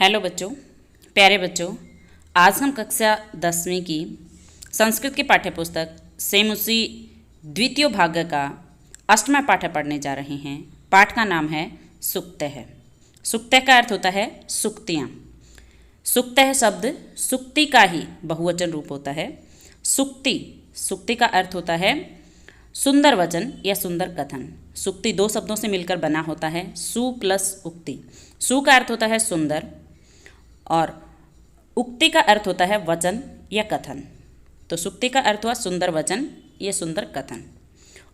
Hello बच्चों, प्यारे बच्चों। आज हम कक्षा 10वीं की संस्कृत की पाठ्यपुस्तक सेमुसी द्वितीय भाग का 8वां पाठ पढ़ने जा रहे हैं। पाठ का नाम है सुक्तः। सुक्तः का अर्थ होता है सुक्तियाँ। सुक्तः शब्द सुक्ति का ही बहुवचन रूप होता है। सुक्ति, सुक्ति का अर्थ होता है सुंदर वचन या सुंदर कथन। सुक्ति दो शब्दों से मिलकर बना होता है, सु प्लस उक्ति। सु का अर्थ होता है सुंदर और उक्ति का अर्थ होता है वचन या कथन। तो सुक्ति का अर्थ हुआ सुंदर वचन या सुंदर कथन,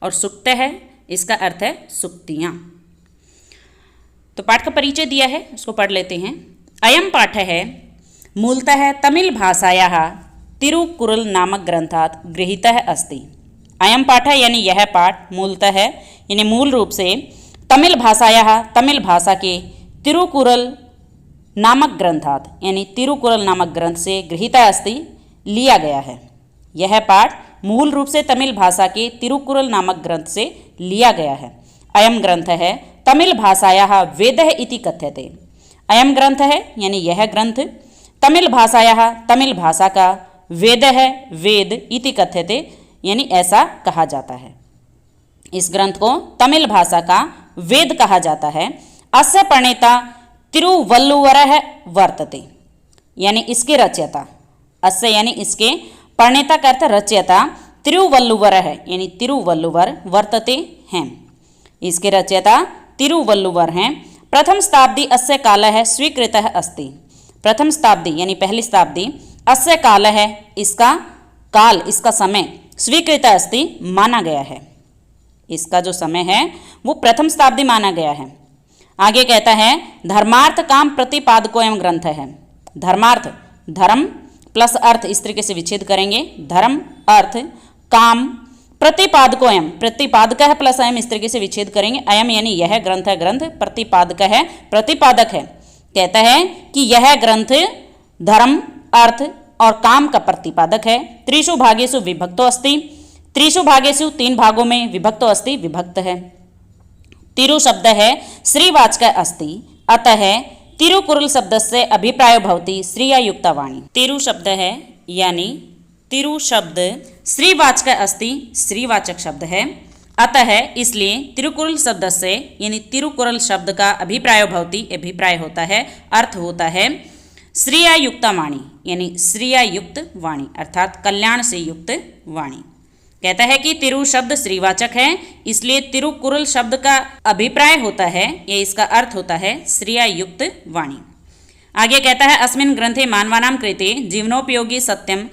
और सुक्तः है इसका अर्थ है सुक्तियाँ। तो पाठ का परिचय दिया है, उसको पढ़ लेते हैं। अयम पाठ है मूलतः तमिल भाषायाः तिरुकुरल नामक ग्रंथात् गृहीतः अस्ति। अयम पाठ यानी यह पाठ मूलतः यानी मूल रूप से तमिल भाषायाः तमिल भाषा के तिरुकुरल नामक ग्रंथात् यानी तिरुकुरल नामक ग्रंथ से गृहीतः अस्ति लिया गया है। यह पाठ मूल रूप से तमिल भाषा के तिरुकुरल नामक ग्रंथ से लिया गया है। अयम ग्रंथ है तमिल भाषायाः वेदः इति कथ्यते। अयम ग्रंथ है यानी यह ग्रंथ तमिल भाषायाः तमिल भाषा का वेदः वेद इति कथ्यते यानी ऐसा कहा जाता है। इस ग्रंथ को तमिल भाषा का वेद कहा जाता है। अस्य प्रणेता तिरुवल्लुवरः वर्तते, यानी इसके रचयिता, अस्य यानी इसके, प्रणेता का अर्थ रचयिता, तिरुवल्लुवरः यानी तिरुवल्लुवर वर्तते हैं। इसके रचयिता तिरुवल्लुवर हैं। प्रथम शताब्दी अस्य कालः स्वीकृतः अस्ति। प्रथम शताब्दी यानी पहली शताब्दी, अस्य कालः इसका काल, इसका समय, स्वीकृत अस्ति माना गया है। इसका जो समय है वो प्रथम शताब्दी माना गया है। आगे कहता है धर्मार्थ काम प्रतिपादको एवं ग्रंथ है। धर्मार्थ, धर्म प्लस अर्थ इस तरीके से विच्छेद करेंगे। धर्म, अर्थ, काम, प्रतिपादको एवं, प्रतिपादक है प्लस अयम इस तरीके से विच्छेद करेंगे। अयम यानी यह ग्रंथ है, ग्रंथ प्रतिपादक है, प्रतिपादक है। कहता है कि यह ग्रंथ धर्म, अर्थ और काम का प्रतिपादक है। त्रिषु भागेषु विभक्तो अस्ति। त्रिषु भागेषु तीन भागों में विभक्तो अस्ति विभक्त है। तिरु शब्द है श्रीवाचक अस्ति, अतः तिरुकुरल शब्द से अभिप्राय भवति श्रिया युक्ता वाणी। तिरु शब्द है यानी तिरु शब्द श्रीवाचक अस्ति, श्रीवाचक शब्द है, अतः इसलिए तिरुकुरल शब्द से यानी तिरुकुरल शब्द का अभिप्राय भवति, अभिप्राय होता है, अर्थ होता है श्रिया युक्ता वाणी यानी श्रिया युक्त वाणी अर्थात कल्याण से युक्त वाणी। कहता है कि तिरु शब्द श्रीवाचक है, इसलिए तिरुकुरल शब्द का अभिप्राय होता है या इसका अर्थ होता है श्रिया युक्त वाणी। आगे कहता है अस्मिन् ग्रंथे मानवानां कृते जीवनोपयोगी सत्यम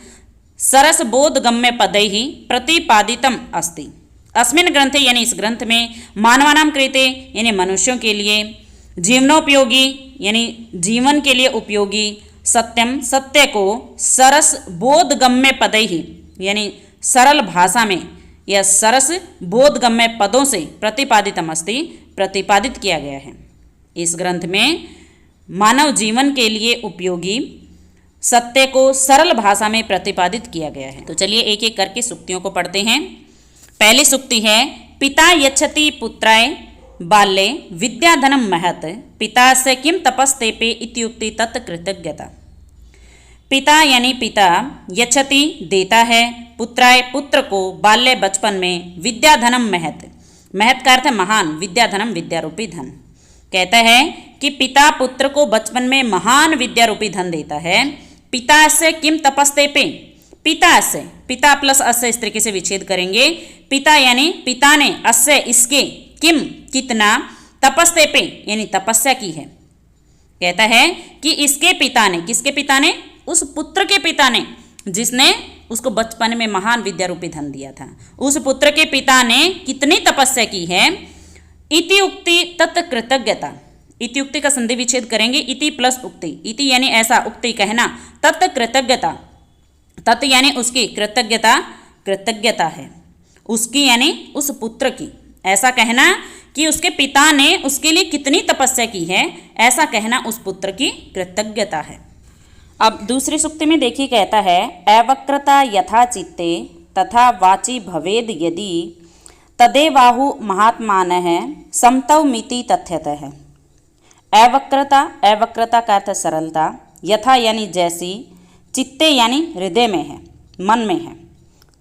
सरस बोधगम्य पदैः प्रतिपादितम अस्ति। अस्मिन् ग्रंथे यानी इस ग्रंथ में मानवानां कृते यानी मनुष्यों के लिए, जीवनोपयोगी यानी जीवन के लिए उपयोगी, सत्यम सत्य को, सरस बोधगम्य पदैः यानी सरल भाषा में या सरस बोधगम्य पदों से प्रतिपादितम अस्ति प्रतिपादित किया गया है। इस ग्रंथ में मानव जीवन के लिए उपयोगी सत्य को सरल भाषा में प्रतिपादित किया गया है। तो चलिए एक एक करके सुक्तियों को पढ़ते हैं। पहली सुक्ति है पिता यच्छति पुत्राय बाल्ये विद्याधनम महत् पिता से किम तपस्तेपे इत्युक्ति तत्कृतज्ञता। पिता यानी पिता, यच्छति देता है, पुत्राय पुत्र को, बाल्य बचपन में, विद्याधनम महत्, महत् का अर्थ महान, विद्याधनम विद्यारूपी धन। कहता है कि पिता पुत्र को बचपन में महान विद्यारूपी धन देता है। पिता से किम तपस्तेपे, पिता से, पिता प्लस अस्य इस तरीके से विच्छेद करेंगे। पिता यानी पिता ने, अस्य इसके, किम कितना, तपस्तेपे यानी तपस्या की है। कहता है कि इसके पिता ने, किसके पिता ने, उस पुत्र के पिता ने जिसने उसको बचपन में महान विद्या रूपी धन दिया था, उस पुत्र के पिता ने कितनी तपस्या की है। इति उक्ति तत्कृतज्ञता, इति उक्ति का संधि विच्छेद करेंगे। इति प्लस उक्ति, इति यानी ऐसा, उक्ति कहना, तत्कृतज्ञता, तत् यानी उसकी, कृतज्ञता कृतज्ञता है उसकी यानी उस पुत्र की। ऐसा कहना कि उसके पिता ने उसके लिए कितनी तपस्या की है, ऐसा कहना उस पुत्र की कृतज्ञता है। अब दूसरी सुक्ति में देखिए, कहता है अवक्रता यथा चित्ते तथा वाची भवेद यदि तदेवाहु महात्मानः समतौ मिति तथ्यतः। अवक्रता, अवक्रता का अर्थ सरलता, यथा यानी जैसी, चित्ते यानी हृदय में है, मन में है,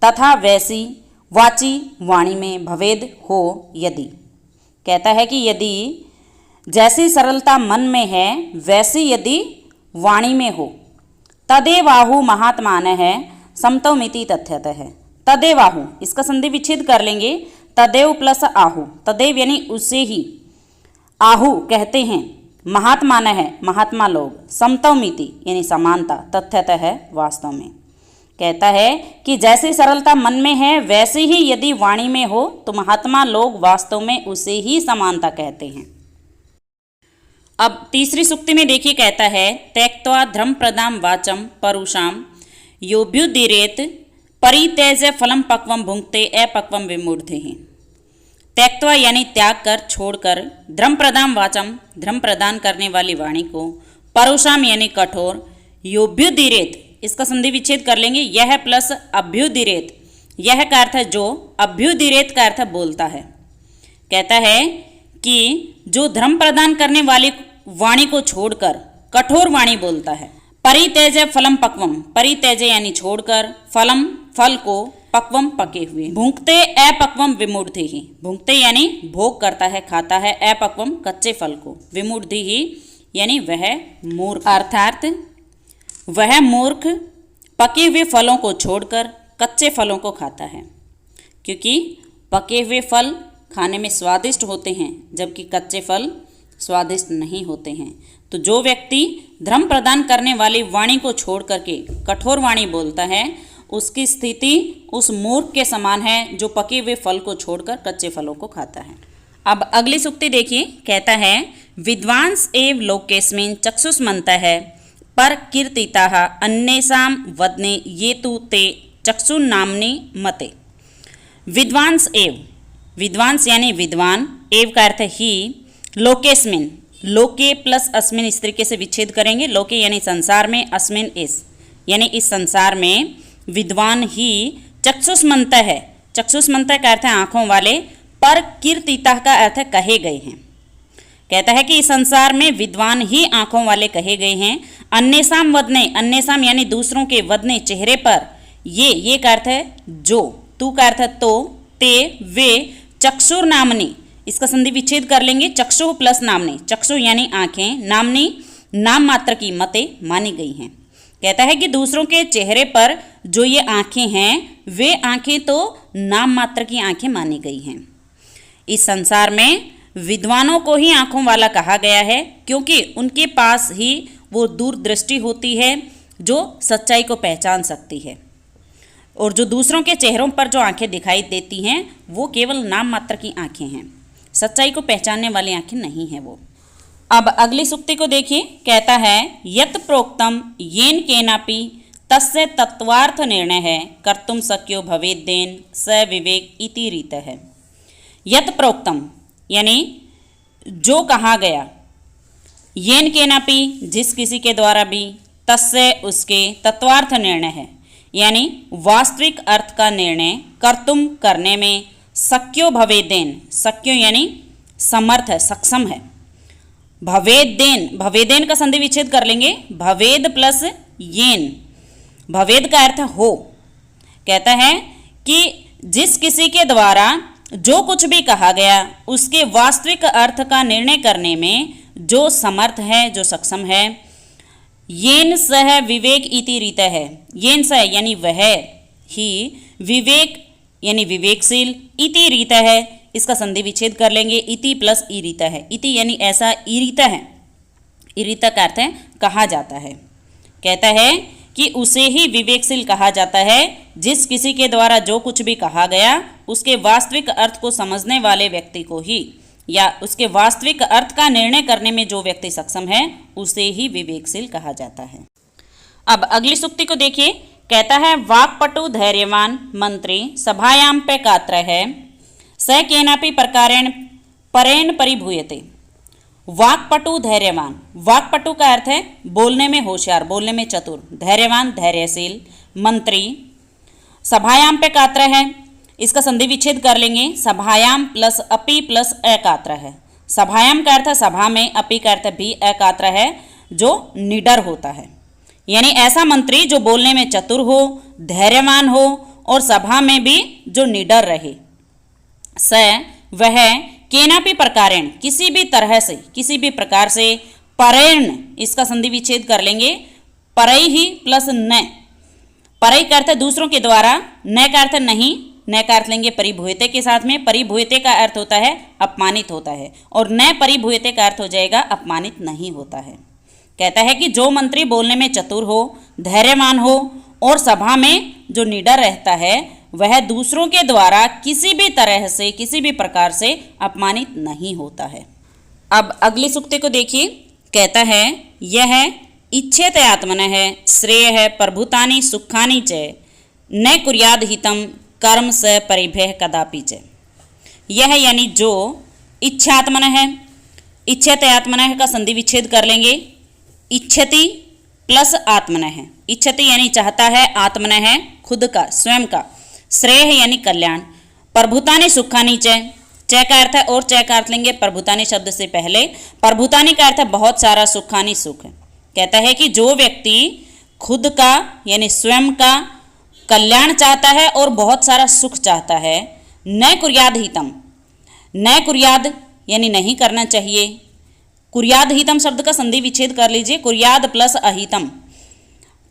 तथा वैसी, वाची वाणी में, भवेद हो यदि। कहता है कि यदि जैसी सरलता मन में है वैसी यदि वाणी में हो, तदेवाहु महात्मान है समतौमिति तथ्यतः है। तदेवाहु इसका संधि विच्छेद कर लेंगे, तदेव प्लस आहु, तदेव यानी उसे ही, आहु कहते हैं, महात्मान है महात्मा लोग, समतौमिति यानी समानता, तथ्यतः है वास्तव में। कहता है कि जैसी सरलता मन में है वैसी ही यदि वाणी में हो तो महात्मा लोग वास्तव में उसे ही समानता कहते हैं। अब तीसरी सूक्ति में देखिए, कहता है त्यक्त्वा धर्म प्रदाम वाचम परुषाम योभ्युदीरेत परित्यज्य फलम पक्वम भुंक्ते अपक्वम विमूढ़िः। त्यक्त्वा यानी त्याग कर, छोड़कर, धर्म प्रदान वाचम धर्म प्रदान करने वाली वाणी को, परुषाम यानी कठोर, योभ्युदीरेत इसका संधि विच्छेद कर लेंगे, यह प्लस अभ्युदीरेत, यह का अर्थ है जो, अभ्युदीरेत का अर्थ बोलता है। कहता है कि जो धर्म प्रदान करने वाली वाणी को छोड़कर कठोर वाणी बोलता है। परित्यज्य फलम पक्वम, परित्यज्य यानी छोड़कर, फलम फल को, पक्वम पके हुए, भुंक्ते अपक्वम विमूढ़िः, भुंक्ते यानी भोग करता है, खाता है, अपक्वम कच्चे फल को, विमूढ़िः यानी वह मूर्ख, अर्थात वह मूर्ख पके हुए फलों को छोड़कर कच्चे फलों को खाता है, क्योंकि पके हुए फल खाने में स्वादिष्ट होते हैं जबकि कच्चे फल स्वादिष्ट नहीं होते हैं। तो जो व्यक्ति धर्म प्रदान करने वाली वाणी को छोड़ करके कठोर वाणी बोलता है उसकी स्थिति उस मूर्ख के समान है जो पके हुए फल को छोड़कर कच्चे फलों को खाता है। अब अगली सूक्ति देखिए, कहता है विद्वांस एव लोकेस्मिन् चक्षुष्मन्तः पर कीर्तिताः अन्येषां वदने ये तु ते चक्षुर्नाम्नि मते। विद्वांस एव, विद्वांस यानी विद्वान, एव का अर्थ ही, लोकेस्मिन, लोके प्लस अस्मिन इस तरीके से विच्छेद करेंगे, लोके यानी संसार में, अस्मिन इस यानी इस संसार में, विद्वान ही, चक्षुष्मन्तः है, चक्षुष्मन्तः का अर्थ है आँखों वाले, पर कीर्तितः का अर्थ है कहे गए हैं। कहता है कि इस संसार में विद्वान ही आँखों वाले कहे गए हैं। अन्येषां वदने, अन्येषां यानी दूसरों के वदने चेहरे पर, ये का अर्थ है जो, तू का अर्थ है तो, ते वे, चक्षुर नामनी इसका संधि विच्छेद कर लेंगे, चक्षु प्लस नामनी, चक्षु यानी आंखें, नामनी नाम मात्र की, मते मानी गई हैं। कहता है कि दूसरों के चेहरे पर जो ये आंखें हैं वे आंखें तो नाम मात्र की आंखें मानी गई हैं। इस संसार में विद्वानों को ही आंखों वाला कहा गया है क्योंकि उनके पास ही वो दूरदृष्टि होती है जो सच्चाई को पहचान सकती है, और जो दूसरों के चेहरों पर जो आंखें दिखाई देती हैं वो केवल नाम मात्र की आंखें हैं, सच्चाई को पहचानने वाली आंखें नहीं हैं वो। अब अगली सूक्ति को देखिए, कहता है यत् प्रोक्तम येन केनापि तस्य तत्वार्थ निर्णय है कर्तुम शक्यो भवेद्येन स विवेक इति रीतः है। यत् प्रोक्तम यानी जो कहा गया, येन केनापि जिस किसी के द्वारा भी, तस्य उसके, तत्वार्थ निर्णय है यानी वास्तविक अर्थ का निर्णय, कर्तुम करने में, शक्यो भवेदेन, शक्यो यानी समर्थ है, सक्षम है, भवेदेन, भवेदेन का संधि विच्छेद कर लेंगे, भवेद प्लस येन, भवेद का अर्थ हो। कहता है कि जिस किसी के द्वारा जो कुछ भी कहा गया उसके वास्तविक अर्थ का निर्णय करने में जो समर्थ है, जो सक्षम है, येन सह विवेक इति रीतः है, येन सह यानी वह ही, विवेक यानी विवेकशील, इति रीतः है इसका संधि विच्छेद कर लेंगे, इति प्लस ईरिता है, इति यानी ऐसा, ईरिता है, ईरिता का अर्थ है कहा जाता है। कहता है कि उसे ही विवेकशील कहा जाता है जिस किसी के द्वारा जो कुछ भी कहा गया उसके वास्तविक अर्थ को समझने वाले व्यक्ति को ही, या उसके वास्तविक अर्थ का निर्णय करने में जो व्यक्ति सक्षम है उसे ही विवेकशील कहा जाता है। अब अगली सूक्ति को देखिए, कहता है वाक्पटु धैर्यवान मंत्री सभायां पे कात्र है स केनापि प्रकारेण परेण परिभूयते। वाक्पटु धैर्यवान, वाक्पटु का अर्थ है बोलने में होशियार, बोलने में चतुर, धैर्यवान धैर्यशील, मंत्री, सभायाम पे कात्र है इसका संधि विच्छेद कर लेंगे, सभायाम प्लस अपि प्लस अकात्र है, सभायाम का अर्थ सभा में, अपि का अर्थ भी, अकात्र है जो निडर होता है। यानी ऐसा मंत्री जो बोलने में चतुर हो, धैर्यवान हो और सभा में भी जो निडर रहे। स वह केनापि प्रकारेण, किसी भी तरह से, किसी भी प्रकार से, परेण, इसका संधि विच्छेद कर लेंगे, परई ही प्लस न, परई का अर्थ दूसरों के द्वारा, न का अर्थ नहीं, न का अर्थ लेंगे परिभूयते के साथ में, परिभूयते का अर्थ होता है अपमानित होता है, और न परिभूयते का अर्थ हो जाएगा अपमानित नहीं होता है। कहता है कि जो मंत्री बोलने में चतुर हो, धैर्यवान हो और सभा में जो निडर रहता है, वह दूसरों के द्वारा किसी भी तरह से, किसी भी प्रकार से अपमानित नहीं होता है। अब अगली सूक्ति को देखिए, कहता है यह इच्छेत आत्मनः श्रेयः प्रभुतानि सुखानि च न कुर्याद हितम कर्म स परिभ्यः कदापि च। यह यानी जो इच्छात्मनः है, इच्छेत आत्मनः का संधि विच्छेद कर लेंगे, इच्छति प्लस आत्मनः, इच्छति यानी चाहता है, आत्मनः है खुद का, स्वयं का, श्रेय यानी कल्याण, प्रभुतानि सुखानि च, च का अर्थ है और च का अर्थ लेंगे प्रभुतानि शब्द से पहले, प्रभुतानि का अर्थ है बहुत सारा, सुखानि सुख। कहता है कि जो व्यक्ति खुद का यानी स्वयं का कल्याण चाहता है और बहुत सारा सुख चाहता है, न कुर्याद हितम, न कुर्याद यानी नहीं करना चाहिए, कुर्याद हितम शब्द का संधि विच्छेद कर लीजिए, कुर्याद प्लस अहितम,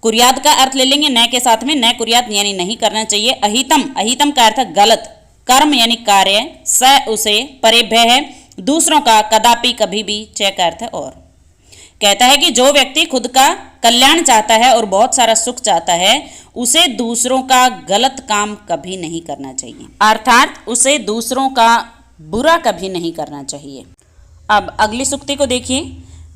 कुर्याद का अर्थ ले लेंगे न के साथ में, न कुर्याद यानी नहीं करना चाहिए, अहितम, अहितम का अर्थ गलत, कर्म यानी कार्य, स उसे, परिभ्य है दूसरों का, कदापि कभी भी, च का अर्थ और। कहता है कि जो व्यक्ति खुद का कल्याण चाहता है और बहुत सारा सुख चाहता है, उसे दूसरों का गलत काम कभी नहीं करना चाहिए, अर्थात उसे दूसरों का बुरा कभी नहीं करना चाहिए। अब अगली सूक्ति को देखिए,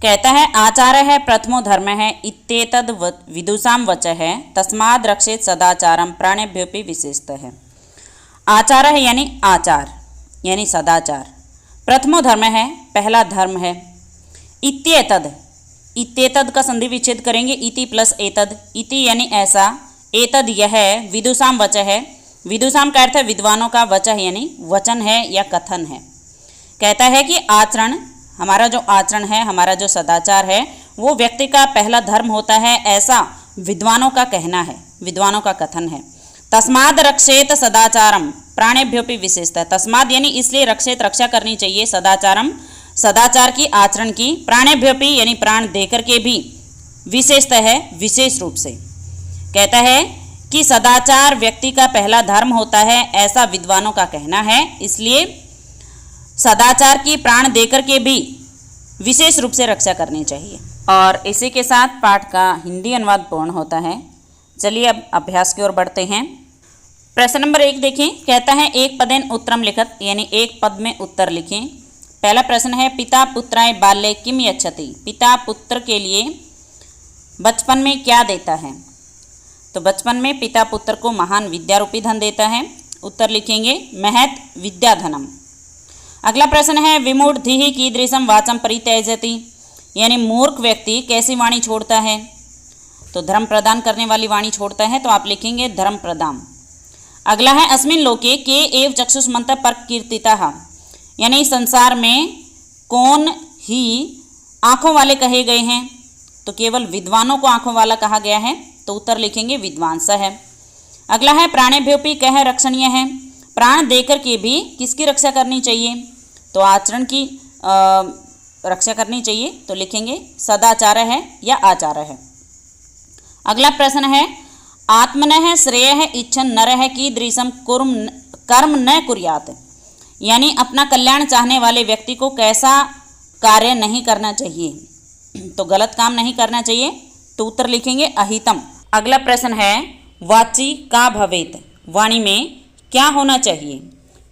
कहता है आचार्य है प्रथमो धर्म है इत्येतद् विदुषां वचः है तस्माद् रक्षेत सदाचारम प्राणेभ्योऽपि विशेषतः है। आचार्य है यानी आचार यानी सदाचार, प्रथमो धर्म है पहला धर्म है, इत्येतद्, इत्येतद् का संधि विच्छेद करेंगे, इति प्लस एतद्, इति यानी ऐसा, एतद् यह, विदुषां वचः है, विदुषां का अर्थ है विद्वानों का, वचः यानी वचन है या कथन है। कहता है कि आचरण, हमारा जो आचरण है, हमारा जो सदाचार है, वो व्यक्ति का पहला धर्म होता है, ऐसा विद्वानों का कहना है, विद्वानों का कथन है। तस्माद रक्षेत सदाचारम प्राणेभ्योऽपि विशेषतः, तस्माद यानी इसलिए रक्षेत रक्षा करनी चाहिए, सदाचारम सदाचार की, आचरण की, प्राणेभ्योऽपि यानी प्राण देकर के भी, विशेषतः है विशेष रूप से। कहता है कि सदाचार व्यक्ति का पहला धर्म होता है, ऐसा विद्वानों का कहना है, इसलिए सदाचार की प्राण देकर के भी विशेष रूप से रक्षा करनी चाहिए। और इसी के साथ पाठ का हिंदी अनुवाद पूर्ण होता है। चलिए अब अभ्यास की ओर बढ़ते हैं। प्रश्न नंबर 1 देखें, कहता है एक पदेन उत्तरम लिखत, यानी एक पद में उत्तर लिखें। पहला प्रश्न है पिता पुत्राय बाल्ये किम यच्छति, पिता पुत्र के लिए बचपन में क्या देता है। तो बचपन में पिता पुत्र को महान विद्यारूपी धन देता है। उत्तर लिखेंगे महत विद्याधनम। अगला प्रश्न है विमूढ़धिः कीदृशं वाचं परित्यजति, यानी मूर्ख व्यक्ति कैसी वाणी छोड़ता है। तो धर्म प्रदान करने वाली वाणी छोड़ता है, तो आप लिखेंगे धर्म प्रदान। अगला है अस्मिन् लोके के एव चक्षुष्मन्तः परकीर्तिताः, यानी संसार में कौन ही आँखों वाले कहे गए हैं। तो केवल विद्वानों को आँखों वाला कहा गया है, तो उत्तर लिखेंगे विद्वांस है। अगला है प्राणेभ्योऽपि कह रक्षणीय है, प्राण देकर के भी किसकी रक्षा करनी चाहिए। तो आचरण की रक्षा करनी चाहिए, तो लिखेंगे सदाचार है या आचार है। अगला प्रश्न है आत्मनः श्रेयः इच्छन् नरः कीदृशं कर्म न कुर्यात्, यानी अपना कल्याण चाहने वाले व्यक्ति को कैसा कार्य नहीं करना चाहिए। तो गलत काम नहीं करना चाहिए, तो उत्तर लिखेंगे अहितम। अगला प्रश्न है वाची का भवेत, वाणी में क्या होना चाहिए।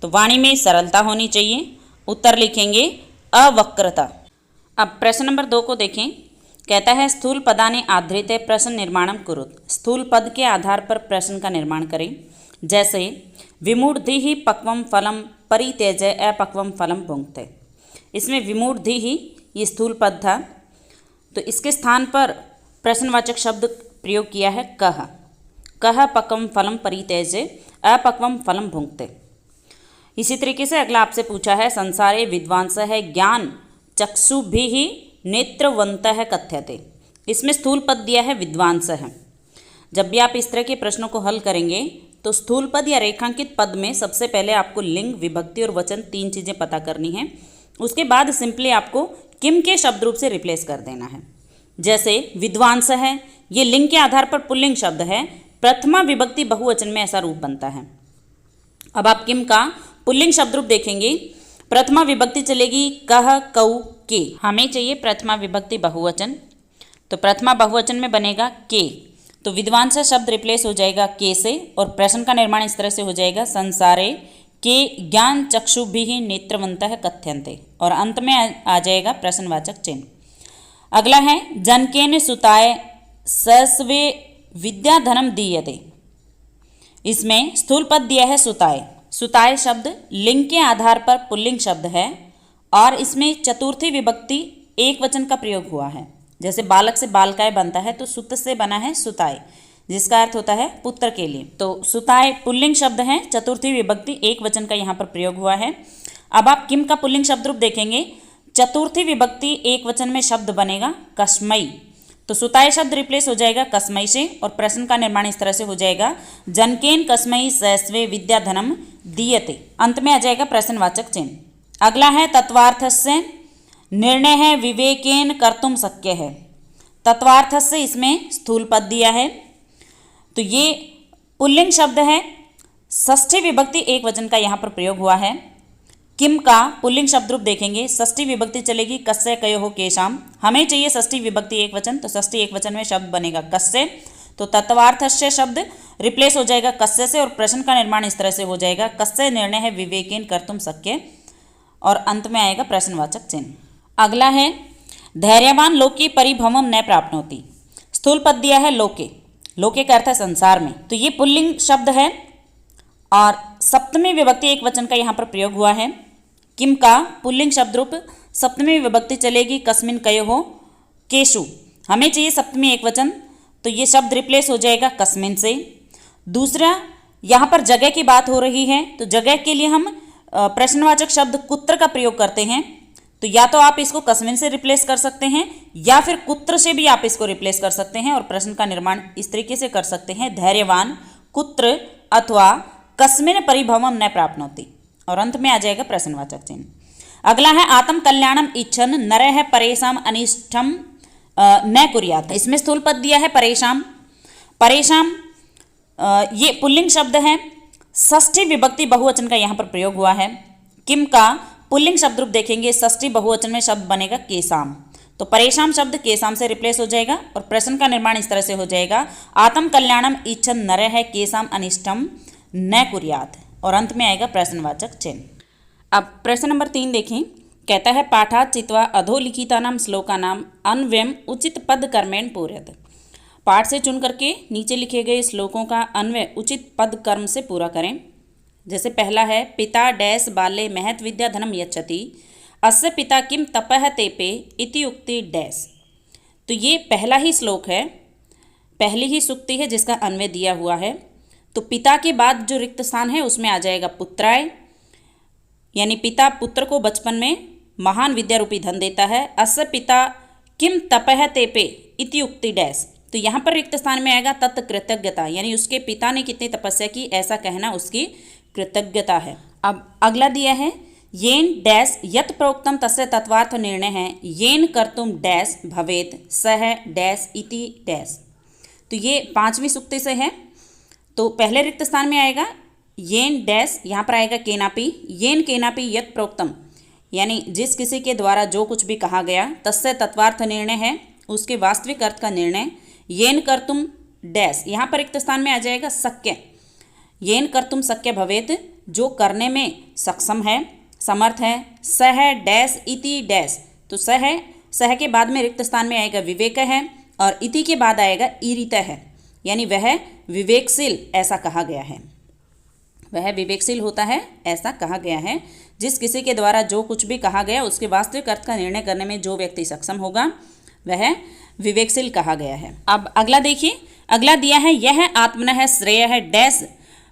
तो वाणी में सरलता होनी चाहिए, उत्तर लिखेंगे अवक्रता। अब प्रश्न नंबर 2 को देखें। कहता है स्थूल पदानि आधृत्य प्रश्न निर्माणम कुरुत, स्थूल पद के आधार पर प्रश्न का निर्माण करें। जैसे विमूढ़धिः पक्वम फलम परित्यज्य अपक्वम फलम भुंक्ते, इसमें विमूढ़धिः ये स्थूल पद था, तो इसके स्थान पर प्रश्नवाचक शब्द प्रयोग किया है कह, कह पक्वम फलम परित्यज्य अपक्वम फलम भुंक्ते। इसी तरीके से अगला आपसे पूछा है संसारे विद्वांस है ज्ञान चक्षुभिः नेत्रवन्तः कथ्यते। इसमें स्थूल पद दिया है विद्वांस है। जब भी आप इस तरह के प्रश्नों को हल करेंगे तो स्थूल पद या रेखांकित पद में सबसे पहले आपको लिंग, विभक्ति और वचन 3 चीज़ें पता करनी है। उसके बाद सिंपली आपको किम के शब्द रूप से रिप्लेस कर देना है। जैसे विद्वांस है, ये लिंग के आधार पर पुल्लिंग शब्द है, प्रथमा विभक्ति बहुवचन में ऐसा रूप बनता है। अब आप किम का पुल्लिंग शब्द रूप देखेंगे, प्रथमा विभक्ति चलेगी कह, कऊ, के। हमें चाहिए प्रथमा विभक्ति बहुवचन, तो प्रथमा बहुवचन में बनेगा के। तो विद्वांस शब्द रिप्लेस हो जाएगा के से और प्रश्न का निर्माण इस तरह से हो जाएगा संसारे के ज्ञान चक्षुभिः नेत्रवन्तः कथ्यन्ते और अंत में आ जाएगा प्रश्नवाचक चिन्ह। अगला है जनकेन सुताय सस्वे विद्याधनम दीयते। इसमें स्थूल पद दिया है सुताय। सुताय शब्द लिंग के आधार पर पुल्लिंग शब्द है और इसमें चतुर्थी विभक्ति एक वचन का प्रयोग हुआ है। जैसे बालक से बालकाय बनता है तो सुत से बना है सुताय, जिसका अर्थ होता है पुत्र के लिए। तो सुताय पुल्लिंग शब्द है, चतुर्थी विभक्ति एक वचन का यहाँ पर प्रयोग हुआ है। अब आप किम का पुल्लिंग शब्द रूप देखेंगे, चतुर्थी विभक्ति एक वचन में शब्द बनेगा कस्मई। तो सुताय शब्द रिप्लेस हो जाएगा कस्मई से और प्रश्न का निर्माण इस तरह से हो जाएगा जनकेन कस्मई सस्वे विद्याधनम दीयते। अंत में आ जाएगा प्रश्नवाचक चिन्ह। अगला है तत्वार्थस्य निर्णय है विवेकेन कर्तुम शक्य है। तत्वार्थस्य इसमें स्थूल पद दिया है, तो ये पुल्लिंग शब्द है, षष्ठी विभक्ति एक वचन का यहाँ पर प्रयोग हुआ है। किम का पुल्लिंग शब्द रूप देखेंगे, षष्ठी विभक्ति चलेगी कस्य कयोः केशाम। हमें चाहिए षष्ठी विभक्ति एक वचन, तो षष्ठी एक वचन में शब्द बनेगा कस्य। तो तत्वार्थस्य शब्द रिप्लेस हो जाएगा कस्य से और प्रश्न का निर्माण इस तरह से हो जाएगा कस्य निर्णय है विवेकेन कर्तुम शक्य और अंत में आएगा प्रश्नवाचक चिन्ह। अगला है धैर्यवान लोके परिभवम न प्राप्नोति। स्थूल पद दिया है लोके। लोके का अर्थ है संसार में, तो ये पुल्लिंग शब्द है और सप्तमी विभक्ति एक वचन का यहाँ पर प्रयोग हुआ है। किम का पुल्लिंग शब्द रूप सप्तमी विभक्ति चलेगी कस्मिन कयोः केशु। हमें चाहिए सप्तमी एक वचन, तो ये शब्द रिप्लेस हो जाएगा कस्मिन से। दूसरा, यहाँ पर जगह की बात हो रही है, तो जगह के लिए हम प्रश्नवाचक शब्द कुत्र का प्रयोग करते हैं। तो या तो आप इसको कस्मिन से रिप्लेस कर सकते हैं या फिर कुत्र से भी आप इसको रिप्लेस कर सकते हैं और प्रश्न का निर्माण इस तरीके से कर सकते हैं धैर्यवान कुत्र अथवा कस्मिन परिभवम न प्राप्नोति और अंत में आ जाएगा प्रश्नवाचक चिन्ह। अगला है आत्म कल्याणम इच्छन नरः परेशान अनिष्टम न कुर्यात्। इसमें स्थूल पद दिया है परेशान। परेशान ये पुल्लिंग शब्द है, षष्ठी विभक्ति बहुवचन का यहाँ पर प्रयोग हुआ है। किम का पुल्लिंग शब्द रूप देखेंगे, षष्ठी बहुवचन में शब्द बनेगा केसाम। तो परेशान शब्द केसाम से रिप्लेस हो जाएगा और प्रश्न का निर्माण इस तरह से हो जाएगा आत्म कल्याणम इच्छन नरः केसाम अनिष्टम न कुर्यात् और अंत में आएगा प्रश्नवाचक चिन्ह। अब प्रश्न नंबर 3 देखें। कहता है पाठात् चित्वा अधोलिखितानां श्लोकानां अन्वयम् उचित पद कर्मेण पूरयत। पाठ से चुन करके नीचे लिखे गए श्लोकों का अन्वय उचित पद कर्म से पूरा करें। जैसे पहला है पिता डैश बाल्ये महत् विद्या धनम यच्छति अस्य पिता किम तपः तेपे इति उक्ति डैश। तो ये पहला ही श्लोक है, पहली ही सूक्ति है जिसका अन्वय दिया हुआ है। तो पिता के बाद जो रिक्त स्थान है उसमें आ जाएगा पुत्राय, यानी पिता पुत्र को बचपन में महान विद्या रूपी धन देता है। अस्य पिता किम तपः तेपे इति उक्ति डैश। तो यहाँ पर रिक्त स्थान में आएगा तत् कृतज्ञता, यानी उसके पिता ने कितनी तपस्या की ऐसा कहना उसकी कृतज्ञता है। अब अगला दिया है येन डैश यत् प्रोक्तम तस्य तत्वार्थ निर्णय है येन कर्तुम डैश भवेत सह डैश इति डैश। तो ये 5वीं सूक्ति से है। तो पहले रिक्त स्थान में आएगा येन डैश, यहाँ पर आएगा केनापि, येन केनापि यत् प्रोक्तम, यानी जिस किसी के द्वारा जो कुछ भी कहा गया, तस्य तत्वार्थ निर्णय है उसके वास्तविक अर्थ का निर्णय। येन कर्तुम डैश, यहाँ पर रिक्त स्थान में आ जाएगा शक्य, येन कर्तुम शक्य भवेत, जो करने में सक्षम है, समर्थ है। सह डैश इति डैश, तो सह के बाद में रिक्त स्थान में आएगा विवेक है और इति के बाद आएगा ईरित है, यानी वह विवेकशील ऐसा कहा गया है, वह विवेकशील होता है ऐसा कहा गया है। जिस किसी के द्वारा जो कुछ भी कहा गया उसके वास्तविक अर्थ का निर्णय करने में जो व्यक्ति सक्षम होगा वह विवेकशील कहा गया है। अब अगला देखिए, अगला दिया है यह आत्मनः श्रेय है डैश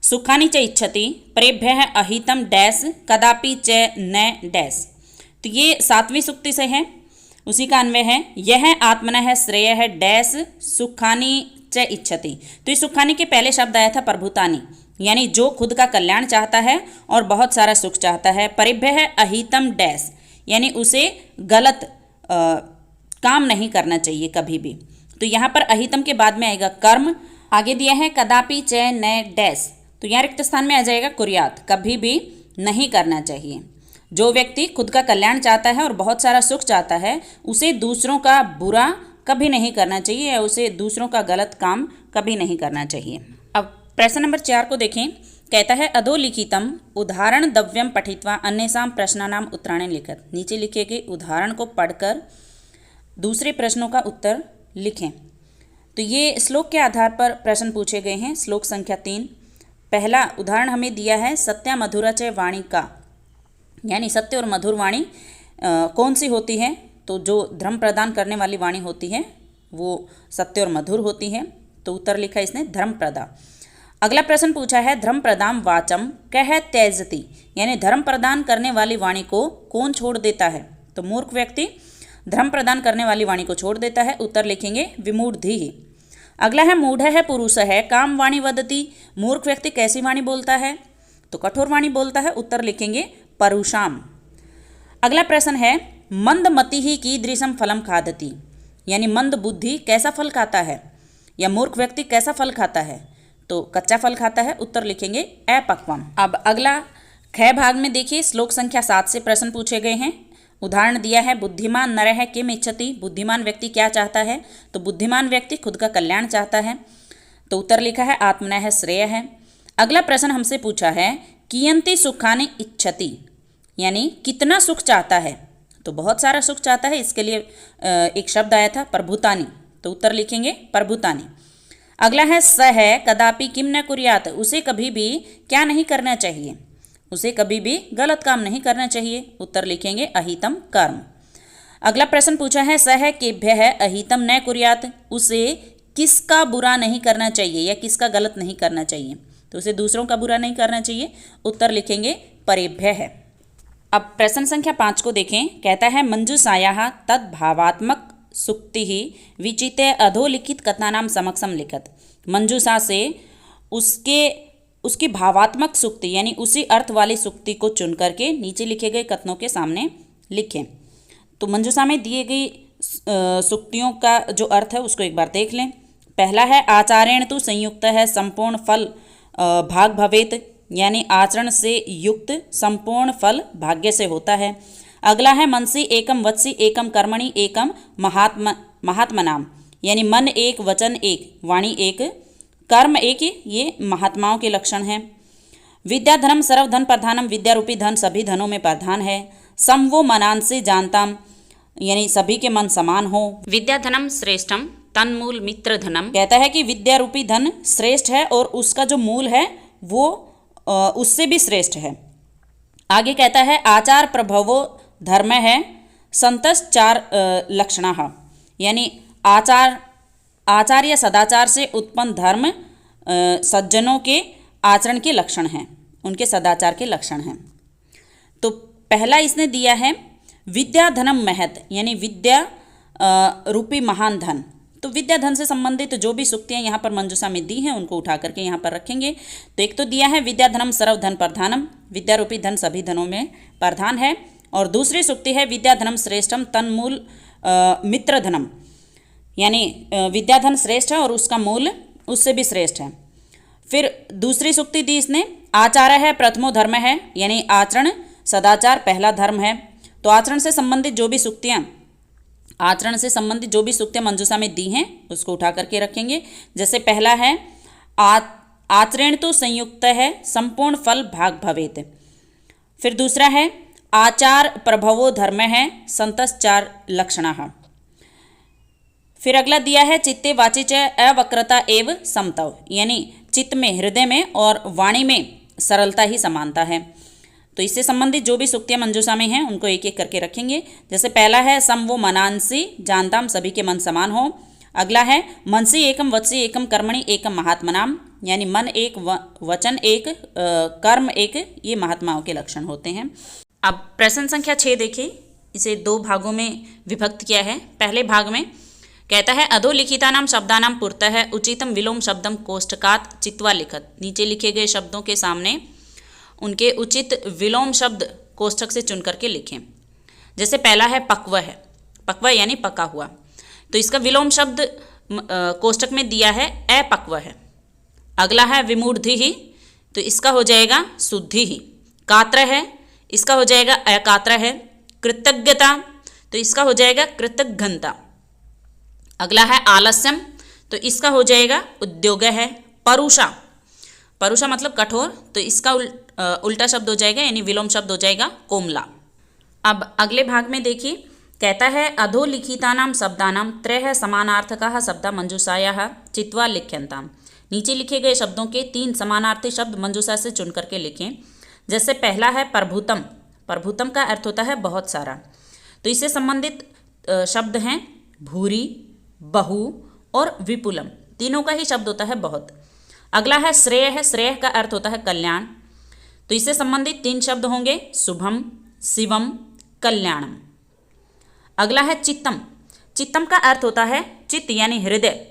सुखानि च इच्छति परेभ्यः अहितम डैश कदापि च न डैश। तो ये 7वीं सूक्ति से है, उसी का अन्वय है। यह आत्मनः श्रेयः डैश सुखानि च इच्छति। तो इस सुखानि के पहले शब्द आया था प्रभुतानि, यानी जो खुद का कल्याण चाहता है और बहुत सारा सुख चाहता है। परेभ्यः अहितम डैश, यानी उसे गलत काम नहीं करना चाहिए कभी भी। तो यहाँ पर अहितम के बाद में आएगा कर्म। आगे दिया है कदापि च न डैश, तो यहाँ रिक्त स्थान में आ जाएगा कुर्यात, कभी भी नहीं करना चाहिए। जो व्यक्ति खुद का कल्याण चाहता है और बहुत सारा सुख चाहता है, उसे दूसरों का बुरा कभी नहीं करना चाहिए या उसे दूसरों का गलत काम कभी नहीं करना चाहिए। अब प्रश्न नंबर 4 को देखें। कहता है अधोलिखितम उदाहरण द्रव्यम पठित्वा अन्येषां प्रश्नानाम उत्तराणि लिखत। नीचे लिखे गए उदाहरण को पढ़कर दूसरे प्रश्नों का उत्तर लिखें। तो ये श्लोक के आधार पर प्रश्न पूछे गए हैं। श्लोक संख्या 3, पहला उदाहरण हमें दिया है सत्या मधुरा च वाणी का, यानी सत्य और मधुर वाणी कौन सी होती है? तो जो धर्म प्रदान करने वाली वाणी होती है वो सत्य और मधुर होती है। तो उत्तर लिखा इसने धर्म प्रदा। अगला प्रश्न पूछा है धर्म प्रदान वाचम कह त्यजति, यानी धर्म प्रदान करने वाली वाणी को कौन छोड़ देता है? तो मूर्ख व्यक्ति धर्म प्रदान करने वाली वाणी को छोड़ देता है। उत्तर लिखेंगे विमूढ़धि। अगला है मूढ़ है पुरुष है काम वाणी वदति। मूर्ख व्यक्ति कैसी वाणी बोलता है? तो कठोर वाणी बोलता है। उत्तर लिखेंगे परुषाम। अगला प्रश्न है मंदमति ही कीदृशम फलम खादति, यानी मंद बुद्धि कैसा फल खाता है या मूर्ख व्यक्ति कैसा फल खाता है? तो कच्चा फल खाता है। उत्तर लिखेंगे अपक्वम। अब अगला ख भाग में देखिए, श्लोक संख्या 7 से प्रश्न पूछे गए हैं। उदाहरण दिया है बुद्धिमान नरः किम इच्छति, बुद्धिमान व्यक्ति क्या चाहता है? तो बुद्धिमान व्यक्ति खुद का कल्याण चाहता है। तो उत्तर लिखा है आत्मनः श्रेय है। अगला प्रश्न हमसे पूछा है कियन्ति सुखानि इच्छति, यानी कितना सुख चाहता है? तो बहुत सारा सुख चाहता है। इसके लिए एक शब्द आया था प्रभुतानि, तो उत्तर लिखेंगे प्रभुतानि। अगला है स है कदापि किम न कुर्यात, उसे कभी भी क्या नहीं करना चाहिए? उसे कभी भी गलत काम नहीं करना चाहिए। उत्तर लिखेंगे अहितम कर्म। अगला प्रश्न पूछा है स है केभ्यः अहितम न कुर्यात, उसे किसका बुरा नहीं करना चाहिए या किसका गलत नहीं करना चाहिए? तो उसे दूसरों का बुरा नहीं करना चाहिए। उत्तर लिखेंगे परेभ्यः। अब प्रश्न संख्या 5 को देखें। कहता है मंजूषायाः तद्भावात्मक सुक्ति ही विचिते अधोलिखित कथनानाम समक्षम लिखत। मंजूषा से उसकी भावात्मक सुक्ति यानी उसी अर्थ वाली सुक्ति को चुन करके नीचे लिखे गए कथनों के सामने लिखें। तो मंजूषा में दिए गई सुक्तियों का जो अर्थ है उसको एक बार देख लें। पहला है आचारेण तु संयुक्त है संपूर्ण फल भाग भवेत, यानी आचरण से युक्त संपूर्ण फल भाग्य से होता है। अगला है मनसी एकम वत्सी एकम कर्मणि एकम महात्मनाम, यानी मन एक वचन एक वाणी एक कर्म एक, ये महात्माओं के लक्षण हैं। विद्या धनम सर्व धन प्रधानम, विद्या रूपी धन सभी धनों में प्रधान है। सम वो मनांसी जानताम, यानी सभी के मन समान हो। विद्या धनम श्रेष्ठम तन्मूल मित्र धनम, कहता है कि विद्या रूपी धन श्रेष्ठ है और उसका जो मूल है वो उससे भी श्रेष्ठ है। आगे कहता है आचार प्रभवो धर्म है संतस चार लक्षणः, यानी आचार या सदाचार से उत्पन्न धर्म सज्जनों के आचरण के लक्षण हैं, उनके सदाचार के लक्षण हैं। तो पहला इसने दिया है विद्या धनम महत, यानी विद्या रूपी महान धन। तो विद्या धन से संबंधित जो भी सुक्तियाँ यहाँ पर मंजूषा में दी हैं उनको उठा करके यहाँ पर रखेंगे। तो एक तो दिया है विद्या धनम सर्व धन प्रधानम, विद्या रूपी धन सभी धनों में प्रधान है। और दूसरी सुक्ति है विद्या धनम श्रेष्ठम तन्मूल मित्र धनम, यानी विद्याधन श्रेष्ठ है और उसका मूल उससे भी श्रेष्ठ है। फिर दूसरी सुक्ति दी इसने आचार है प्रथमो धर्म है, यानी आचरण सदाचार पहला धर्म है। तो आचरण से संबंधित जो भी सुक्तियाँ मंजूषा में दी हैं उसको उठा करके रखेंगे। जैसे पहला है आचरण तो संयुक्त है संपूर्ण फल भाग भवेत। फिर दूसरा है आचार प्रभवो धर्म है संतस चार लक्षणः। फिर अगला दिया है चित्ते वाची च अवक्रता एव समतव, यानी चित्त में हृदय में और वाणी में सरलता ही समानता है। तो इससे संबंधित जो भी सुक्तियाँ मंजूषा में हैं उनको एक एक करके रखेंगे। जैसे पहला है सम वो मनांसी जानताम, सभी के मन समान हो। अगला है मनसी एकम वत्सी एकम कर्मणि एकम महात्मनाम, यानी मन एक, वचन एक, कर्म एक, ये महात्माओं के लक्षण होते हैं। अब प्रश्न संख्या 6 देखिए, इसे 2 भागों में विभक्त किया है। पहले भाग में कहता है अधोलिखितानां शब्दानां पुरतः उचितम विलोम शब्दम कोष्ठकात् चित्वा लिखत। नीचे लिखे गए शब्दों के सामने उनके उचित विलोम शब्द कोष्ठक से चुन करके लिखें। जैसे पहला है पक्व है, पक्व यानी पका हुआ, तो इसका विलोम शब्द कोष्ठक में दिया है अपक्व है। अगला है विमूढ़धि ही, तो इसका हो जाएगा शुद्धि ही। कात्र है, इसका हो जाएगा अकात्र है। कृतज्ञता, तो इसका हो जाएगा कृतघ्नता। अगला है आलस्यम, तो इसका हो जाएगा उद्योग है। परुषा, परुषा मतलब कठोर, तो इसका उल्टा शब्द हो जाएगा यानी विलोम शब्द हो जाएगा कोमला। अब अगले भाग में देखिए, कहता है अधोलिखितानां शब्दानां त्रयः समानार्थकाः शब्दा मंजूषायाः चित्वा लिख्यन्ताम्। नीचे लिखे गए शब्दों के 3 समानार्थी शब्द मंजूषा से चुन करके लिखें। जैसे पहला है प्रभुतम, प्रभुतम का अर्थ होता है बहुत सारा, तो इससे संबंधित शब्द हैं भूरी, बहु और विपुलम, तीनों का ही शब्द होता है बहुत। अगला है श्रेय है, श्रेय का अर्थ होता है कल्याण, तो इससे संबंधित 3 शब्द होंगे शुभम, शिवम, कल्याणम। अगला है चित्तम, चित्तम का अर्थ होता है चित्त यानी हृदय,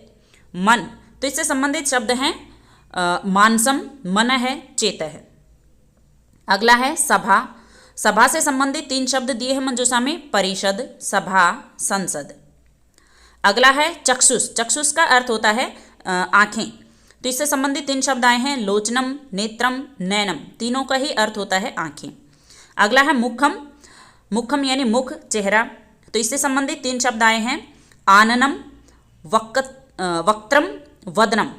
मन, तो इससे संबंधित शब्द हैं मानसम, मन है, चेत है। अगला है सभा, सभा से संबंधित 3 शब्द दिए हैं मंजूषा में, परिषद, सभा, संसद। अगला है चक्षुष, चक्षुष का अर्थ होता है आँखें, तो इससे संबंधित 3 शब्द आए हैं लोचनम, नेत्रम, नैनम, तीनों का ही अर्थ होता है आँखें। अगला है मुखम, मुखम यानी मुख, चेहरा, तो इससे संबंधित 3 शब्द आए हैं आननम, वक्त्रम, वदनम।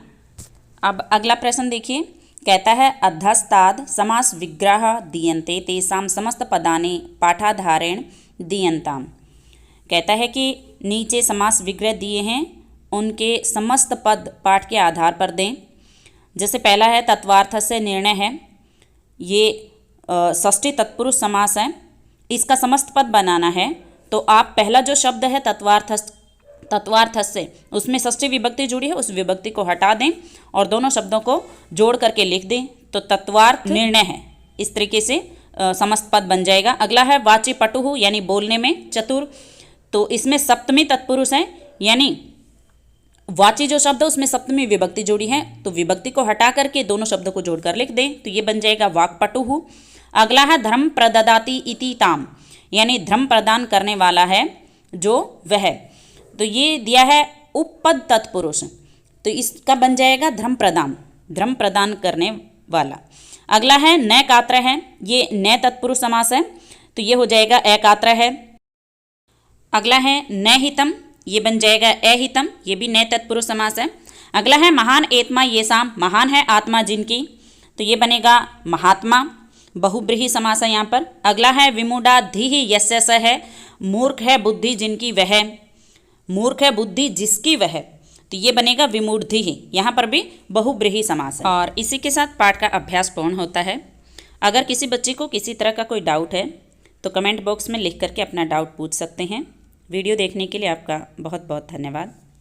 अब अगला प्रश्न देखिए, कहता है अधस्ताद समास विग्रह दीयन्ते तेषां समस्त पदानि पाठाधारेण दीयन्ताम्। कहता है कि नीचे समास विग्रह दिए हैं, उनके समस्त पद पाठ के आधार पर दें। जैसे पहला है तत्वार्थ से निर्णय है, ये षष्ठी तत्पुरुष समास है, इसका समस्त पद बनाना है तो आप पहला जो शब्द है तत्वार्थ से, उसमें षष्ठी विभक्ति जुड़ी है, उस विभक्ति को हटा दें और दोनों शब्दों को जोड़ करके लिख दें, तो तत्वार्थ निर्णय है, इस तरीके से समस्त पद बन जाएगा। अगला है वाची पटुहु यानी बोलने में चतुर, तो इसमें सप्तमी तत्पुरुष है, यानी वाची जो शब्द है उसमें सप्तमी विभक्ति जोड़ी है, तो विभक्ति को हटा करके दोनों शब्दों को जोड़कर लिख दें, तो ये बन जाएगा वाक्पटुहु। अगला है धर्म प्रददाति इति ताम, यानी धर्म प्रदान करने वाला है जो वह, तो ये दिया है उपपद तत्पुरुष, तो इसका बन जाएगा धर्म प्रदान, धर्म प्रदान करने वाला। अगला है न कात्र है, ये न तत्पुरुष समास है, तो ये हो जाएगा अकात्र है। अगला है न हितम, ये बन जाएगा अहितम, ये भी न तत्पुरुष समास है। अगला है महान एत्मा येषां, महान है आत्मा जिनकी, तो ये बनेगा महात्मा, बहुब्रीहि समास है यहाँ पर। अगला है विमूढ़ाधिः यस्य स है, मूर्ख है बुद्धि जिनकी वह, मूर्ख है बुद्धि जिसकी वह, तो ये बनेगा विमूढ़धिः, यहाँ पर भी बहुब्रीहि समास है। और इसी के साथ पाठ का अभ्यास पूर्ण होता है। अगर किसी बच्चे को किसी तरह का कोई डाउट है तो कमेंट बॉक्स में लिख करके अपना डाउट पूछ सकते हैं। वीडियो देखने के लिए आपका बहुत बहुत धन्यवाद।